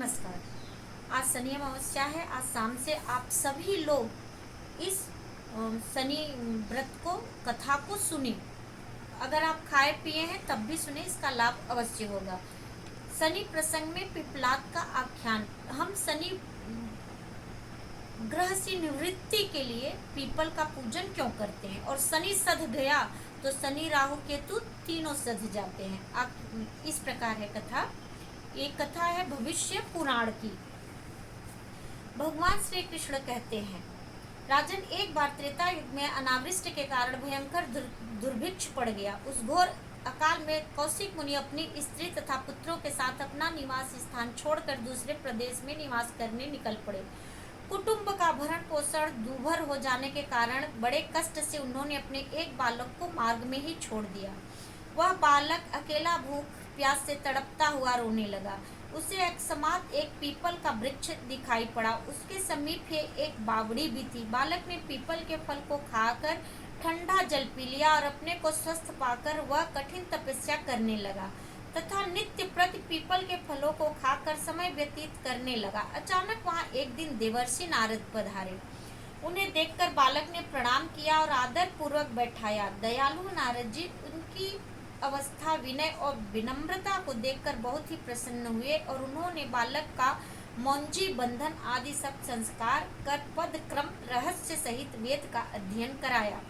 नमस्कार। आज शनि अमावस्या है। आज शाम से आप सभी लोग इस शनि व्रत को कथा को सुने। अगर आप खाए पिए हैं तब भी सुने, इसका लाभ अवश्य होगा। शनि प्रसंग में पिपलाद का आख्यान। हम शनि ग्रह से निवृत्ति के लिए पीपल का पूजन क्यों करते हैं, और शनि सध गया तो शनि राहु केतु तीनों सध जाते हैं। इस प्रकार है कथा। एक कथा है भविष्य पुराण की। भगवान श्री कृष्ण कहते हैं, राजन, एक बार त्रेता युग में अनावृष्टि के कारण भयंकर दुर्भिक्ष पड़ गया। उस घोर अकाल में कौशिक मुनि अपनी स्त्री तथा पुत्रों के साथ अपना निवास स्थान छोड़कर दूसरे प्रदेश में निवास करने निकल पड़े। कुटुंब का भरण पोषण दूभर हो जाने के कारण बड़े कष्ट से उन्होंने अपने एक बालक को मार्ग में ही छोड़ दिया। वह बालक अकेला भूख प्यास से तड़पता हुआ रोने लगा। उसे अकस्मात एक पीपल का वृक्ष दिखाई पड़ा। उसके समीप ही एक बावड़ी भी थी। बालक ने पीपल के फल को खाकर ठंडा जल पी लिया और अपने को स्वस्थ पाकर वह कठिन तपस्या करने लगा तथा नित्य प्रति पीपल के फलों को खाकर समय व्यतीत करने लगा। अचानक वहां एक दिन देवर्षि नारद पधारे। उन्हें देखकर बालक ने प्रणाम किया और आदर पूर्वक बैठाया। दयालु नारद जी उनकी अवस्था, विनय और विनम्रता को देखकर बहुत ही प्रसन्न हुए और उन्होंने बालक का मौंजी बंधन आदि सब संस्कार कर पद क्रम रहस्य सहित वेद का अध्ययन कराया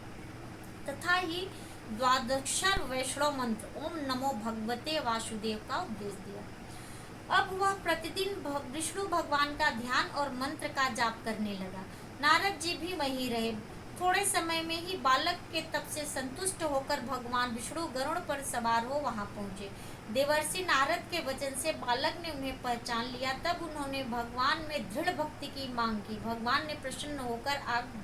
तथा ही द्वादशार वैष्णव मंत्र ओम नमो भगवते वासुदेव का उपदेश दिया। अब वह प्रतिदिन विष्णु भगवान का ध्यान और मंत्र का जाप करने लगा। नारद जी भी वहीं रहे। थोड़े समय में ही बालक के तप से संतुष्ट होकर भगवान विष्णु गरुड़ पर सवार हो वहां पहुंचे। देवर्षि नारद के वचन से बालक ने उन्हें पहचान लिया। तब उन्होंने भगवान में दृढ़ भक्ति की मांग की। भगवान ने प्रसन्न होकर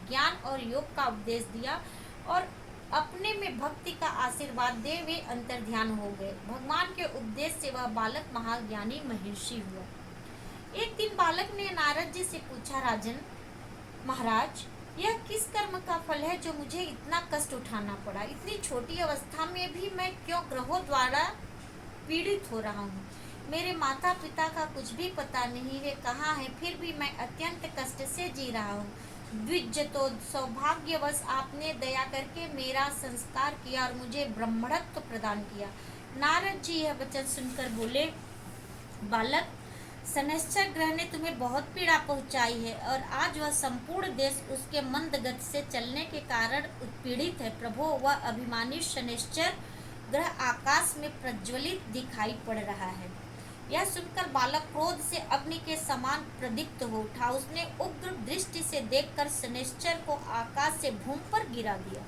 ज्ञान और योग का उपदेश दिया और अपने में भक्ति का आशीर्वाद दे वे अंतर्ध्यान हो गए। भगवान के उपदेश से वह बालक महाज्ञानी महर्षि हुआ। एक दिन बालक ने नारद जी से पूछा, राजन महाराज, यह किस कर्म का फल है जो मुझे इतना कष्ट उठाना पड़ा? इतनी छोटी अवस्था में भी मैं क्यों ग्रहों द्वारा पीड़ित हो रहा हूँ? मेरे माता पिता का कुछ भी पता नहीं, वे कहाँ हैं, फिर भी मैं अत्यंत कष्ट से जी रहा हूँ। द्विज, तो सौभाग्यवश आपने दया करके मेरा संस्कार किया और मुझे ब्रह्मणत्व प्रदान किया। नारद जी यह वचन सुनकर बोले, बालक, शनैश्चर ग्रह ने तुम्हें बहुत पीड़ा पहुंचाई है और आज वह संपूर्ण देश उसके मंद गति से चलने के कारण उत्पीड़ित है। प्रभो, वह अभिमानी शनैश्चर ग्रह आकाश में प्रज्वलित दिखाई पड़ रहा है। यह सुनकर बालक क्रोध से अग्नि के समान प्रदीप्त हो उठा। उसने उग्र दृष्टि से देखकर शनैश्चर को आकाश से भूमि पर गिरा दिया।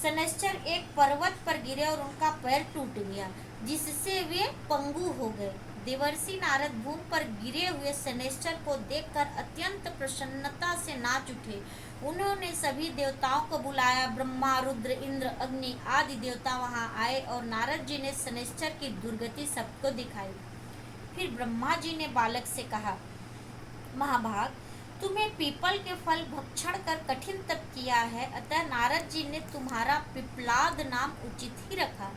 शनैश्चर एक पर्वत पर गिरे और उनका पैर टूट गया, जिससे वे पंगु हो गए। देवर्षि नारद भूमि पर गिरे हुए शनैश्चर को देखकर अत्यंत प्रसन्नता से नाच उठे। उन्होंने सभी देवताओं को बुलाया। ब्रह्मा, रुद्र, इंद्र, अग्नि आदि देवता वहां आए और नारद जी ने शनैश्चर की दुर्गति सबको दिखाई। फिर ब्रह्मा जी ने बालक से कहा, महाभाग, तुम्हें पीपल के फल भक्षण कर कठिन तप किया है, अतः नारद जी ने तुम्हारा पिपलाद नाम उचित ही रखा।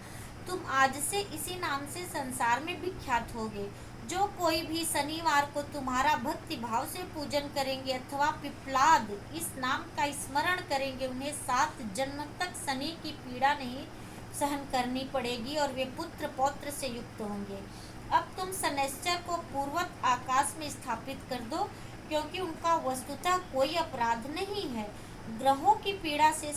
तुम आज से इसी नाम से संसार में विख्यात होगे। जो कोई भी शनिवार को तुम्हारा भक्ति भाव से पूजन करेंगे अथवा पिपलाद इस नाम का स्मरण करेंगे, उन्हें 7 जन्म तक शनि की पीड़ा नहीं सहन करनी पड़ेगी और वे पुत्र पौत्र से युक्त होंगे। अब तुम शनैश्चर को पूर्वत आकाश में स्थापित कर दो, क्योंकि उनका वस्तुतः कोई अपराध नहीं है। ग्रहों की पीड़ा से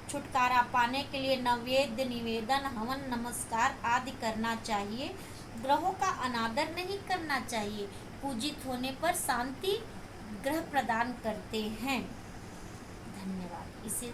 छुटकारा पाने के लिए नैवेद्य, निवेदन, हवन, नमस्कार आदि करना चाहिए। ग्रहों का अनादर नहीं करना चाहिए। पूजित होने पर शांति ग्रह प्रदान करते हैं। धन्यवाद। इसे